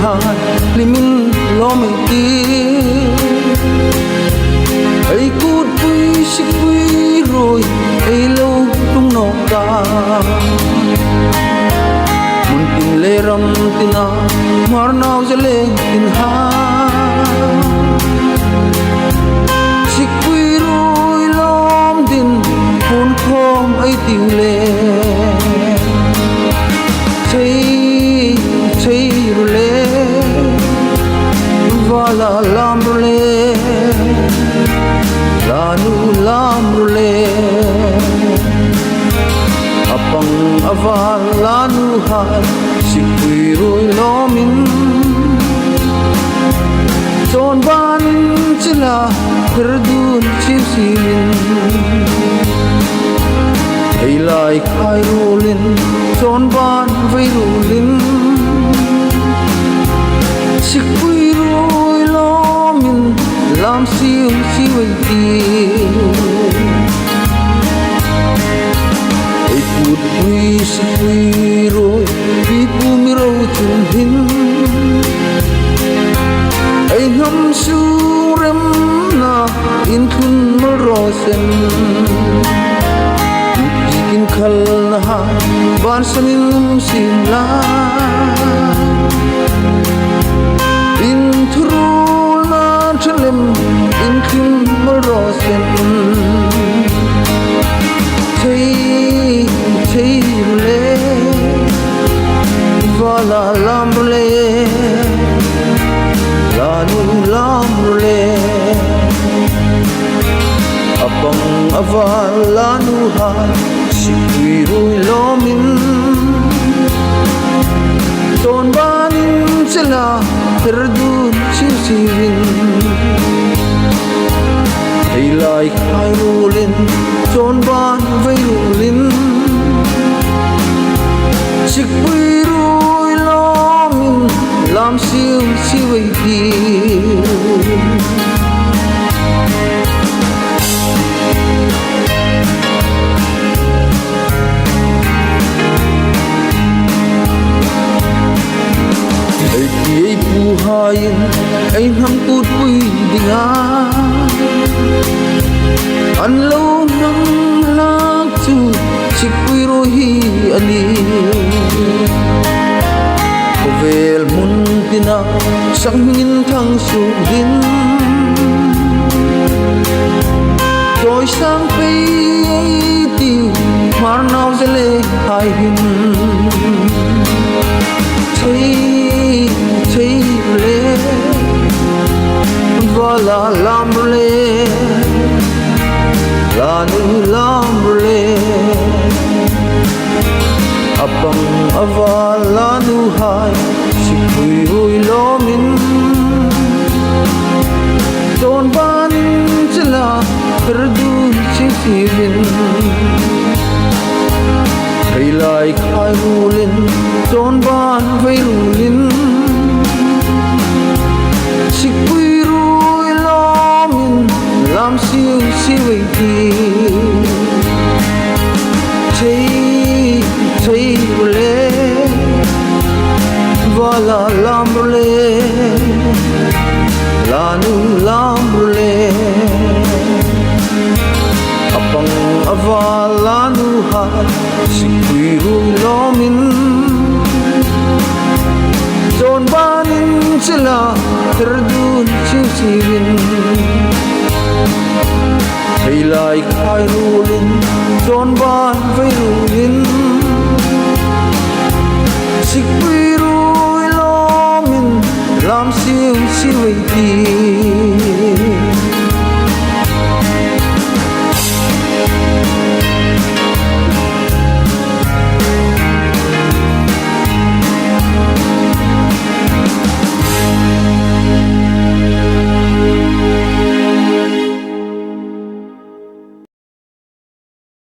hai limin lo mai ti ai cút vui xích vui rồi ai lâu tung nọ ca mun tin le ram tina mar nau jale tin ha xích vui rồi lom din phun khom ai tiêu le thấy rule vala lam rule lanu lam rule apang aval lanu hai sikui roi lomin son ban chila kerdun chilin ai lai khai rolin son ban vai rolin sikui roi lomin lam siu siu ti ai put pui sikui roi pi pu mi ro chun hin ai nam su rem na in thun mal ro sen in khal na ban sanin sim la in thru na chlem in khim mal ro sen thei le vala lam le la nu lam le apang aval la nu ha sikui roi lomin ton banin chela terdun sirin ai lai khai rolin ton ban vai rolin sikui roi lomin lam siu siu ti ai pu hain ai ham tut pui dinga an lo nam lak chu sikui ro hi ani vel mun tina sang min thang su din trôi sang pe tiu mar nau zele hai hin thấy le vala lam le la nu lam le apang avala nu hai sikui roi lomin ton ban chla kerdun sirin ai lai khai rolin ton ban vai rolin sikui roi lomin lam siu siu ti thei le vala lam le la nu lam le apang avala nu ha sikui roi lomin ton banin chela terdun sirin ai lai khai rolin ton ban vai rolin sikui roi lomin lam siu siu ti